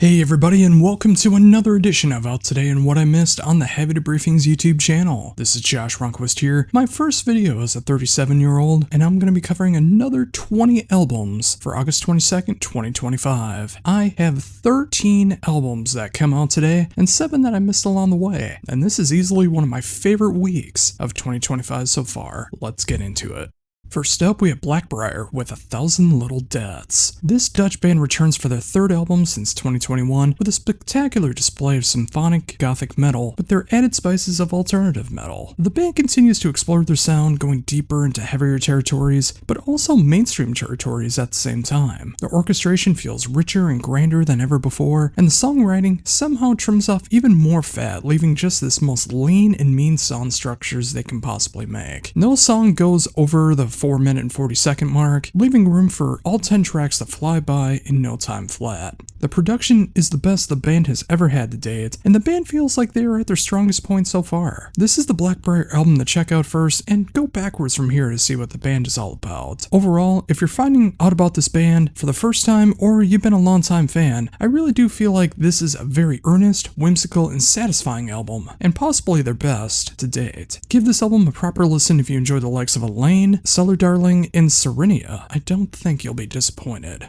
Hey everybody, and welcome to another edition of Out Today and What I Missed on the Heavy Debriefings YouTube channel. This is Josh Ronquist here. My first video as a 37-year-old, and I'm going to be covering another 20 albums for August 22nd, 2025. I have 13 albums that come out today, and 7 that I missed along the way, and this is easily one of my favorite weeks of 2025 so far. Let's get into it. First up, we have Blackbriar with 1,000 Little Deaths. This Dutch band returns for their third album since 2021 with a spectacular display of symphonic gothic metal with their added spices of alternative metal. The band continues to explore their sound, going deeper into heavier territories, but also mainstream territories at the same time. The orchestration feels richer and grander than ever before, and the songwriting somehow trims off even more fat, leaving just this most lean and mean song structures they can possibly make. No song goes over the 4-minute and 40-second mark, leaving room for all 10 tracks to fly by in no time flat. The production is the best the band has ever had to date, and the band feels like they are at their strongest point so far. This is the Blackbriar album to check out first, and go backwards from here to see what the band is all about. Overall, if you're finding out about this band for the first time, or you've been a long-time fan, I really do feel like this is a very earnest, whimsical, and satisfying album, and possibly their best to date. Give this album a proper listen if you enjoy the likes of Elaine, Darling, and Serenia. I don't think you'll be disappointed.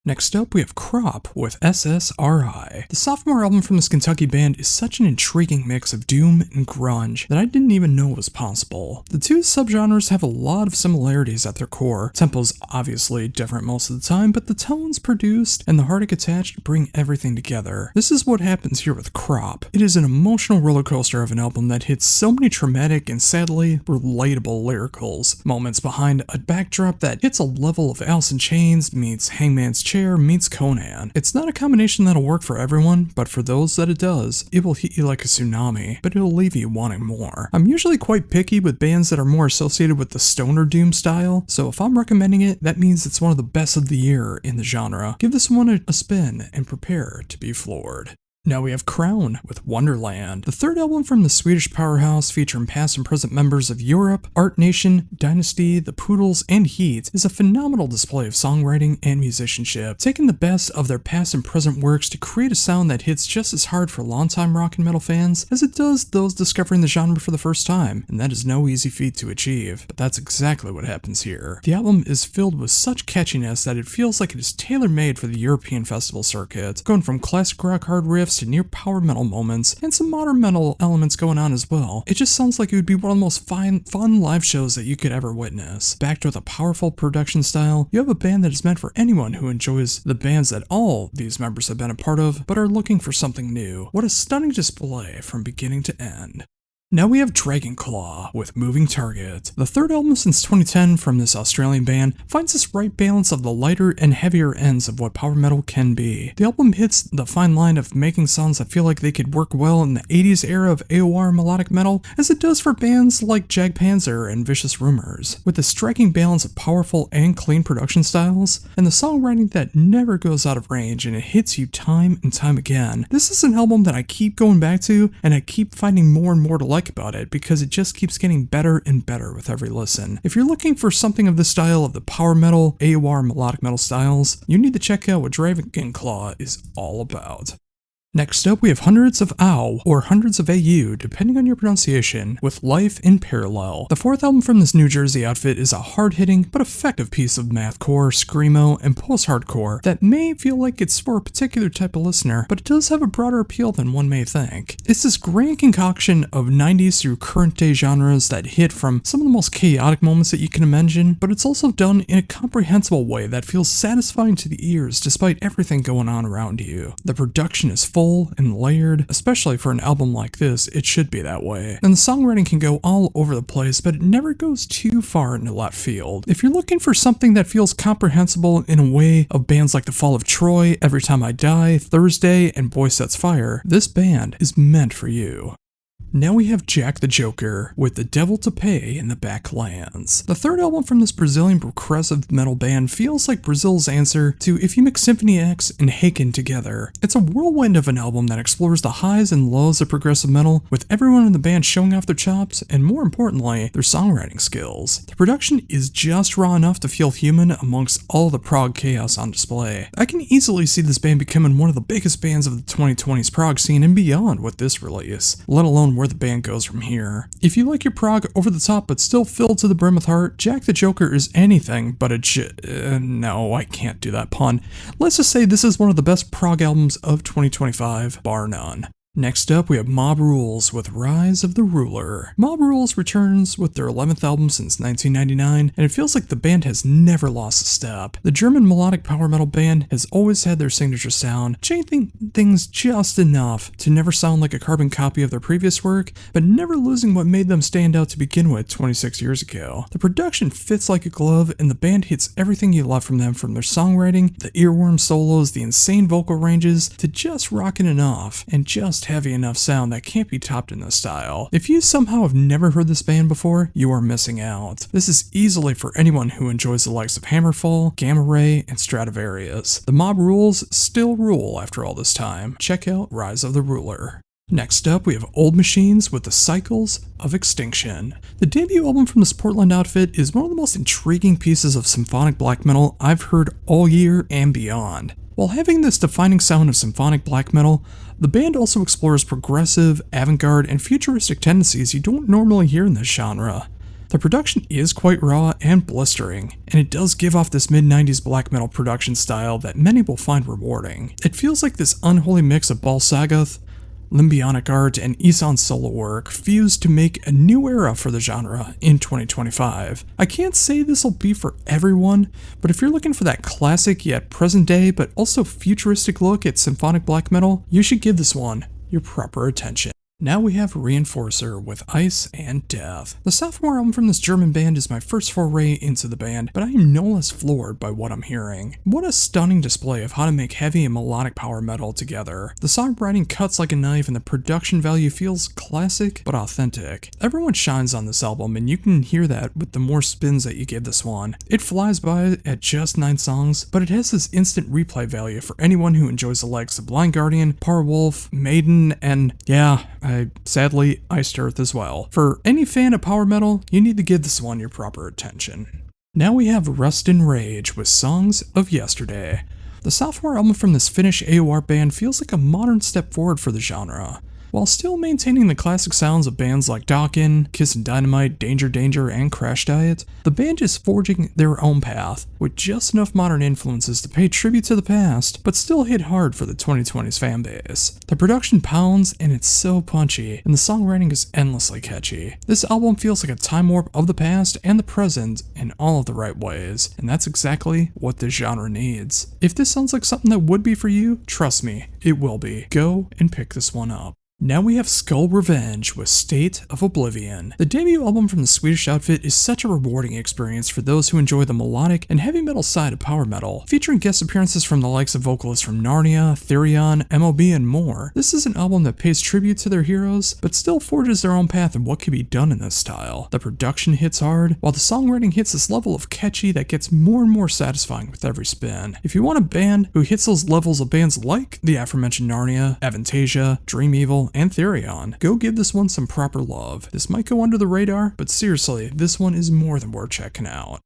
Next up, we have Crop with SSRI. The sophomore album from this Kentucky band is such an intriguing mix of doom and grunge that I didn't even know was possible. The two subgenres have a lot of similarities at their core. Tempo's obviously different most of the time, but the tones produced and the heartache attached bring everything together. This is what happens here with Crop. It is an emotional roller coaster of an album that hits so many traumatic and sadly relatable lyricals, moments behind a backdrop that hits a level of Alice in Chains meets Hangman's Chair meets Conan. It's not a combination that'll work for everyone, but for those that it does, it will hit you like a tsunami, but it'll leave you wanting more. I'm usually quite picky with bands that are more associated with the stoner doom style, so if I'm recommending it, that means it's one of the best of the year in the genre. Give this one a spin and prepare to be floored. Now we have Crown with Wonderland. The third album from the Swedish powerhouse, featuring past and present members of Europe, Art Nation, Dynasty, The Poodles, and Heat, is a phenomenal display of songwriting and musicianship, taking the best of their past and present works to create a sound that hits just as hard for longtime rock and metal fans as it does those discovering the genre for the first time, and that is no easy feat to achieve, but that's exactly what happens here. The album is filled with such catchiness that it feels like it is tailor-made for the European festival circuit, going from classic rock hard riffs to near power metal moments, and some modern metal elements going on as well. It just sounds like it would be one of the most fun live shows that you could ever witness. Backed with a powerful production style, you have a band that is meant for anyone who enjoys the bands that all these members have been a part of, but are looking for something new. What a stunning display from beginning to end. Now we have Dragonclaw with Moving Target. The third album since 2010 from this Australian band finds this right balance of the lighter and heavier ends of what power metal can be. The album hits the fine line of making songs that feel like they could work well in the 80s era of AOR melodic metal, as it does for bands like Jagdpanzer and Vicious Rumors, with a striking balance of powerful and clean production styles, and the songwriting that never goes out of range and it hits you time and time again. This is an album that I keep going back to, and I keep finding more and more to like about it because it just keeps getting better and better with every listen. If you're looking for something of the style of the power metal, AOR, melodic metal styles, you need to check out what Dragonclaw is all about. Next up, we have Hundreds of AU, or Hundreds of AU, depending on your pronunciation, with Life in Parallel. The fourth album from this New Jersey outfit is a hard-hitting but effective piece of mathcore, screamo, and post-hardcore that may feel like it's for a particular type of listener, but it does have a broader appeal than one may think. It's this grand concoction of 90s through current-day genres that hit from some of the most chaotic moments that you can imagine, but it's also done in a comprehensible way that feels satisfying to the ears despite everything going on around you. The production is full and layered, especially for an album like this. It should be that way. And the songwriting can go all over the place, but it never goes too far into left field. If you're looking for something that feels comprehensible in a way of bands like The Fall of Troy, Every Time I Die, Thursday, and Boy Sets Fire, this band is meant for you. Now we have Jack the Joker with The Devil to Pay in the Backlands. The third album from this Brazilian progressive metal band feels like Brazil's answer to if you mix Symphony X and Haken together. It's a whirlwind of an album that explores the highs and lows of progressive metal, with everyone in the band showing off their chops and, more importantly, their songwriting skills. The production is just raw enough to feel human amongst all the prog chaos on display. I can easily see this band becoming one of the biggest bands of the 2020s prog scene and beyond with this release, let alone where the band goes from here. If you like your prog over the top but still filled to the brim with heart, Jack the Joker is anything but a no, I can't do that pun. Let's just say this is one of the best prog albums of 2025, bar none. Next up, we have Mob Rules with Rise of the Ruler. Mob Rules returns with their 11th album since 1999, and it feels like the band has never lost a step. The German melodic power metal band has always had their signature sound, changing things just enough to never sound like a carbon copy of their previous work, but never losing what made them stand out to begin with 26 years ago. The production fits like a glove, and the band hits everything you love from them, from their songwriting, the earworm solos, the insane vocal ranges, to just rocking enough, and just heavy enough sound that can't be topped in this style. If you somehow have never heard this band before, you are missing out. This is easily for anyone who enjoys the likes of Hammerfall, Gamma Ray, and Stradivarius. The Mob Rules still rule after all this time. Check out Rise of the Ruler. Next up, we have Old Machines with The Cycles of Extinction. The debut album from this Portland outfit is one of the most intriguing pieces of symphonic black metal I've heard all year and beyond. While having this defining sound of symphonic black metal, the band also explores progressive, avant-garde, and futuristic tendencies you don't normally hear in this genre. The production is quite raw and blistering, and it does give off this mid-90s black metal production style that many will find rewarding. It feels like this unholy mix of Balsagoth, Limbionic art, and Isan's solo work fused to make a new era for the genre in 2025. I can't say this will be for everyone, but if you're looking for that classic yet present day but also futuristic look at symphonic black metal, you should give this one your proper attention. Now we have Reinforcer with Ice and Death. The sophomore album from this German band is my first foray into the band, but I am no less floored by what I'm hearing. What a stunning display of how to make heavy and melodic power metal together. The songwriting cuts like a knife and the production value feels classic but authentic. Everyone shines on this album, and you can hear that with the more spins that you give this one. It flies by at just 9 songs, but it has this instant replay value for anyone who enjoys the likes of Blind Guardian, Powerwolf, Maiden, and sadly, Iced Earth as well. For any fan of power metal, you need to give this one your proper attention. Now we have Rust and Rage with Songs of Yesterday. The sophomore album from this Finnish AOR band feels like a modern step forward for the genre. While still maintaining the classic sounds of bands like Dokken, Kiss and Dynamite, Danger Danger, and Crash Diet, the band is forging their own path, with just enough modern influences to pay tribute to the past, but still hit hard for the 2020s fanbase. The production pounds, and it's so punchy, and the songwriting is endlessly catchy. This album feels like a time warp of the past and the present in all of the right ways, and that's exactly what this genre needs. If this sounds like something that would be for you, trust me, it will be. Go and pick this one up. Now we have Skull Revenge with State of Oblivion. The debut album from the Swedish outfit is such a rewarding experience for those who enjoy the melodic and heavy metal side of power metal, featuring guest appearances from the likes of vocalists from Narnia, Therion, MOB, and more. This is an album that pays tribute to their heroes, but still forges their own path in what can be done in this style. The production hits hard, while the songwriting hits this level of catchy that gets more and more satisfying with every spin. If you want a band who hits those levels of bands like the aforementioned Narnia, Avantasia, Dream Evil, and Therion, go give this one some proper love. This might go under the radar, but seriously, this one is more than worth checking out.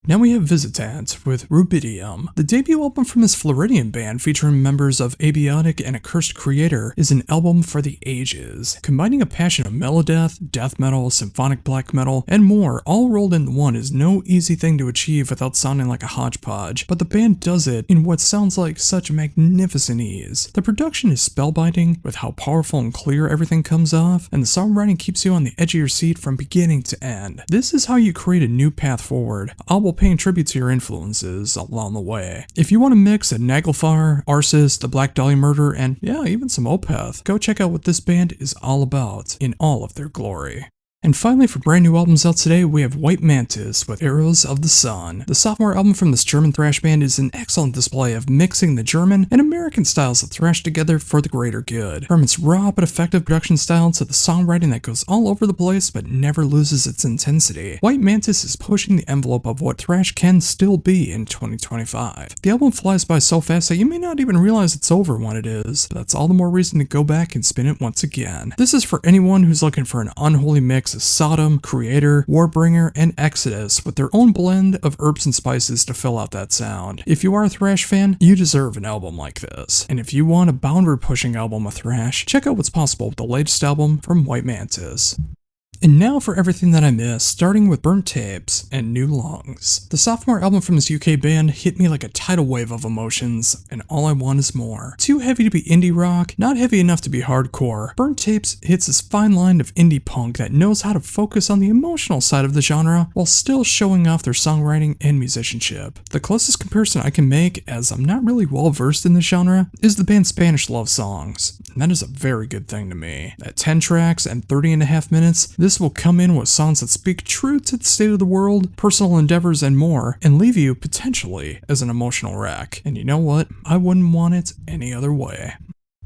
Now we have Visitant with Rubidium. The debut album from this Floridian band featuring members of Abiotic and Accursed Creator is an album for the ages, combining a passion of melodeath, death metal, symphonic black metal, and more all rolled into one is no easy thing to achieve without sounding like a hodgepodge, but the band does it in what sounds like such magnificent ease. The production is spellbinding with how powerful and clear everything comes off, and the songwriting keeps you on the edge of your seat from beginning to end. This is how you create a new path forward, all while paying tribute to your influences along the way. If you want to mix a Naglfar, Arsis, the Black Dahlia Murder, and even some Opeth, go check out what this band is all about in all of their glory. And finally, for brand new albums out today, we have White Mantis with Arrows of the Sun. The sophomore album from this German thrash band is an excellent display of mixing the German and American styles of thrash together for the greater good. From its raw but effective production style to the songwriting that goes all over the place but never loses its intensity, White Mantis is pushing the envelope of what thrash can still be in 2025. The album flies by so fast that you may not even realize it's over when it is, but that's all the more reason to go back and spin it once again. This is for anyone who's looking for an unholy mix of Sodom, Creator, Warbringer, and Exodus with their own blend of herbs and spices to fill out that sound. If you are a thrash fan, you deserve an album like this. And if you want a boundary-pushing album of thrash, check out what's possible with the latest album from White Mantis. And now for everything that I missed, starting with Burnt Tapes and New Lungs. The sophomore album from this UK band hit me like a tidal wave of emotions, and all I want is more. Too heavy to be indie rock, not heavy enough to be hardcore, Burnt Tapes hits this fine line of indie punk that knows how to focus on the emotional side of the genre while still showing off their songwriting and musicianship. The closest comparison I can make, as I'm not really well versed in the genre, is the band Spanish Love Songs, and that is a very good thing to me. At 10 tracks and 30.5 minutes, this will come in with songs that speak true to the state of the world, personal endeavors, and more, and leave you potentially as an emotional wreck. And you know what? I wouldn't want it any other way.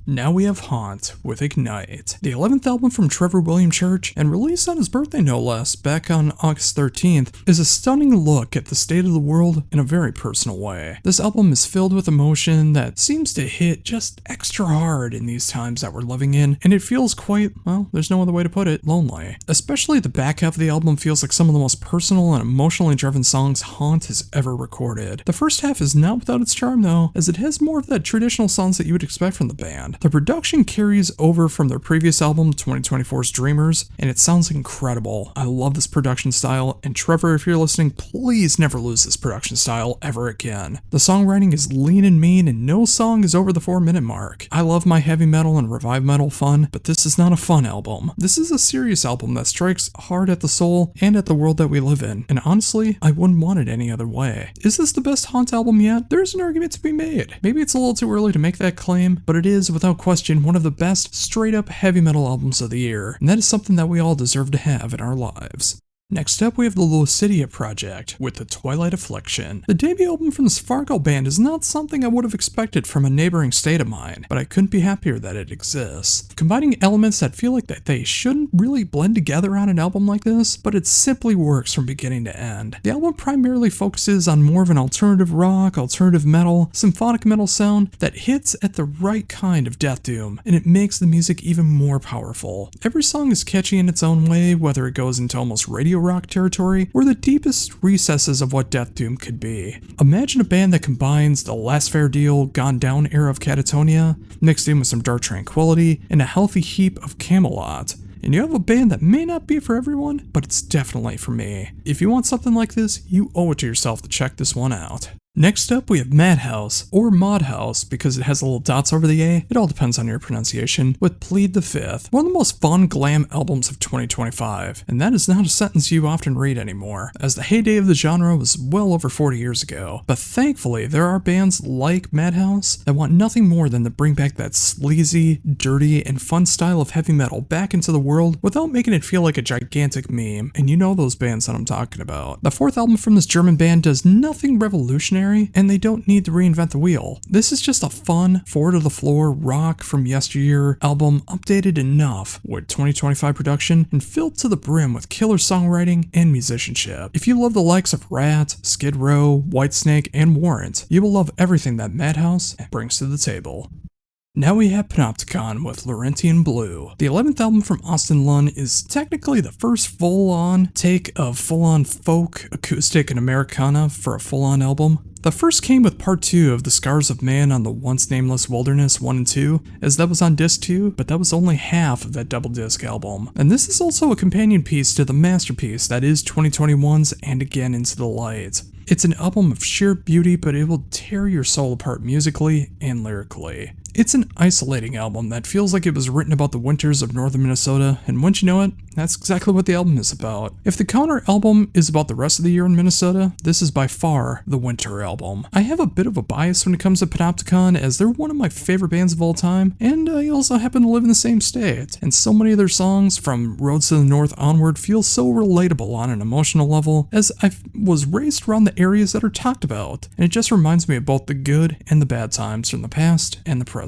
Now we have Haunt with Ignite, the 11th album from Trevor William Church, and released on his birthday no less, back on August 13th, is a stunning look at the state of the world in a very personal way. This album is filled with emotion that seems to hit just extra hard in these times that we're living in, and it feels quite, well, there's no other way to put it, lonely. Especially the back half of the album feels like some of the most personal and emotionally driven songs Haunt has ever recorded. The first half is not without its charm though, as it has more of that traditional songs that you would expect from the band. The production carries over from their previous album, 2024's Dreamers, and it sounds incredible. I love this production style, and Trevor, if you're listening, please never lose this production style ever again. The songwriting is lean and mean, and no song is over the 4-minute mark. I love my heavy metal and revive metal fun, but this is not a fun album. This is a serious album that strikes hard at the soul and at the world that we live in, and honestly, I wouldn't want it any other way. Is this the best Haunt album yet? There's an argument to be made. Maybe it's a little too early to make that claim, but it is, without question, one of the best straight-up heavy metal albums of the year, and that is something that we all deserve to have in our lives. Next up, we have the Lucidia Project with The Twilight Affliction. The debut album from this Fargo band is not something I would have expected from a neighboring state of mine, but I couldn't be happier that it exists. Combining elements that feel like that they shouldn't really blend together on an album like this, but it simply works from beginning to end. The album primarily focuses on more of an alternative rock, alternative metal, symphonic metal sound that hits at the right kind of death doom, and it makes the music even more powerful. Every song is catchy in its own way, whether it goes into almost radio rock territory or the deepest recesses of what death doom could be. Imagine a band that combines the Last Fair Deal, Gone Down era of Catatonia, mixed in with some Dark Tranquility, and a healthy heap of Camelot. And you have a band that may not be for everyone, but it's definitely for me. If you want something like this, you owe it to yourself to check this one out. Next up, we have Madhouse, or Modhouse, because it has little dots over the A, it all depends on your pronunciation, with Plead the Fifth, one of the most fun glam albums of 2025, and that is not a sentence you often read anymore, as the heyday of the genre was well over 40 years ago. But thankfully, there are bands like Madhouse that want nothing more than to bring back that sleazy, dirty, and fun style of heavy metal back into the world without making it feel like a gigantic meme, and you know those bands that I'm talking about. The fourth album from this German band does nothing revolutionary, and they don't need to reinvent the wheel. This is just a fun, forward-of-the-floor rock from yesteryear album updated enough with 2025 production and filled to the brim with killer songwriting and musicianship. If you love the likes of Rat, Skid Row, Whitesnake, and Warrant, you will love everything that Madhouse brings to the table. Now we have Panopticon with Laurentian Blue. The 11th album from Austin Lunn is technically the first full-on take of full-on folk, acoustic, and Americana for a full-on album. The first came with part 2 of The Scars of Man on the Once Nameless Wilderness 1 and 2, as that was on disc 2, but that was only half of that double disc album. And this is also a companion piece to the masterpiece that is 2021's And Again Into the Light. It's an album of sheer beauty, but it will tear your soul apart musically and lyrically. It's an isolating album that feels like it was written about the winters of northern Minnesota, and once you know it, that's exactly what the album is about. If the counter album is about the rest of the year in Minnesota, this is by far the winter album. I have a bit of a bias when it comes to Panopticon, as they're one of my favorite bands of all time, and I also happen to live in the same state, and so many of their songs, from Roads to the North onward, feel so relatable on an emotional level, as I was raised around the areas that are talked about, and it just reminds me of both the good and the bad times from the past and the present.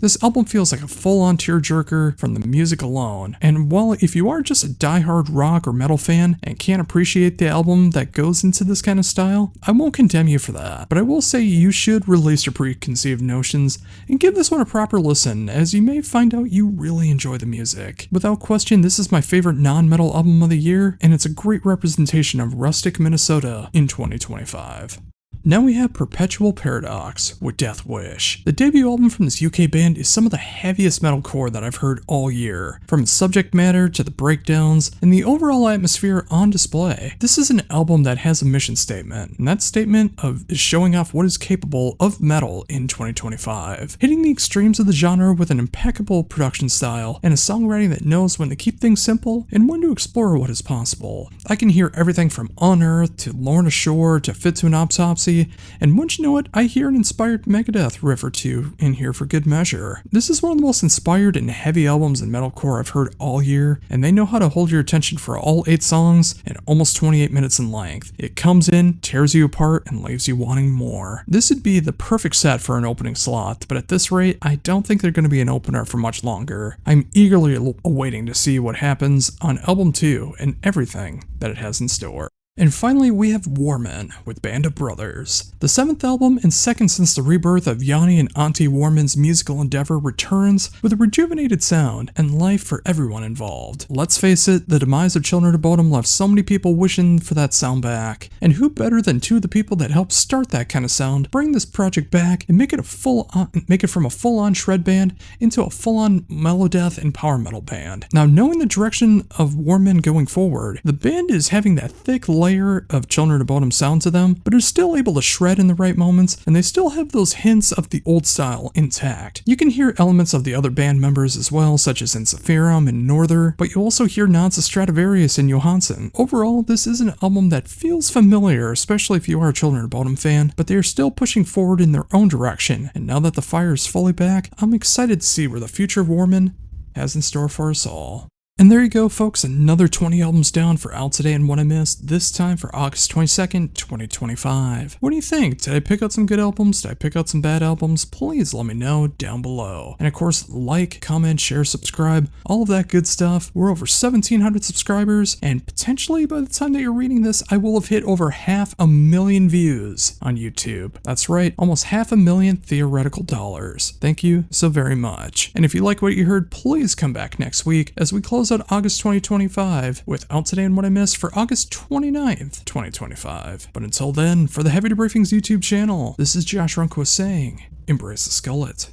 This album feels like a full-on tearjerker from the music alone, and while if you are just a die-hard rock or metal fan and can't appreciate the album that goes into this kind of style, I won't condemn you for that, but I will say you should release your preconceived notions and give this one a proper listen, as you may find out you really enjoy the music. Without question, this is my favorite non-metal album of the year, and it's a great representation of rustic Minnesota in 2025. Now we have Perpetual Paradox with Death Wish. The debut album from this UK band is some of the heaviest metalcore that I've heard all year, from its subject matter to the breakdowns and the overall atmosphere on display. This is an album that has a mission statement, and that statement is showing off what is capable of metal in 2025, hitting the extremes of the genre with an impeccable production style and a songwriting that knows when to keep things simple and when to explore what is possible. I can hear everything from Unearthed to Lorna Shore to Fit to an Autopsy, and once you know it, I hear an inspired Megadeth riff or two in here for good measure. This is one of the most inspired and heavy albums in metalcore I've heard all year, and they know how to hold your attention for all 8 songs and almost 28 minutes in length. It comes in, tears you apart, and leaves you wanting more. This would be the perfect set for an opening slot, but at this rate, I don't think they're going to be an opener for much longer. I'm eagerly awaiting to see what happens on album 2 and everything that it has in store. And finally, we have Warman with Band of Brothers. The 7th album and second since the rebirth of Yanni and Auntie Warman's musical endeavor returns with a rejuvenated sound and life for everyone involved. Let's face it, the demise of Children of Bodom left so many people wishing for that sound back, and who better than 2 of the people that helped start that kind of sound bring this project back and make it from a full-on shred band into a full-on melodeath and power metal band. Now, knowing the direction of Warman going forward, the band is having that thick layer of Children of Bodom sound to them, but are still able to shred in the right moments, and they still have those hints of the old style intact. You can hear elements of the other band members as well, such as in Sephirum and Norther, but you also hear nods of Stradivarius and Johansson. Overall, this is an album that feels familiar, especially if you are a Children of Bodom fan, but they are still pushing forward in their own direction, and now that the fire is fully back, I'm excited to see where the future of Warman has in store for us all. And there you go, folks, another 20 albums down for Out Today and What I Missed, this time for August 22nd, 2025. What do you think? Did I pick out some good albums? Did I pick out some bad albums? Please let me know down below. And of course, like, comment, share, subscribe, all of that good stuff. We're over 1,700 subscribers, and potentially by the time that you're reading this, I will have hit over 500,000 views on YouTube. That's right, almost 500,000 theoretical dollars. Thank you so very much. And if you like what you heard, please come back next week as we close out August 2025 with Out Today and What I Missed for August 29th, 2025. But until then, for the Heavy Debriefings YouTube channel, this is Josh Runquist saying, embrace the skullet.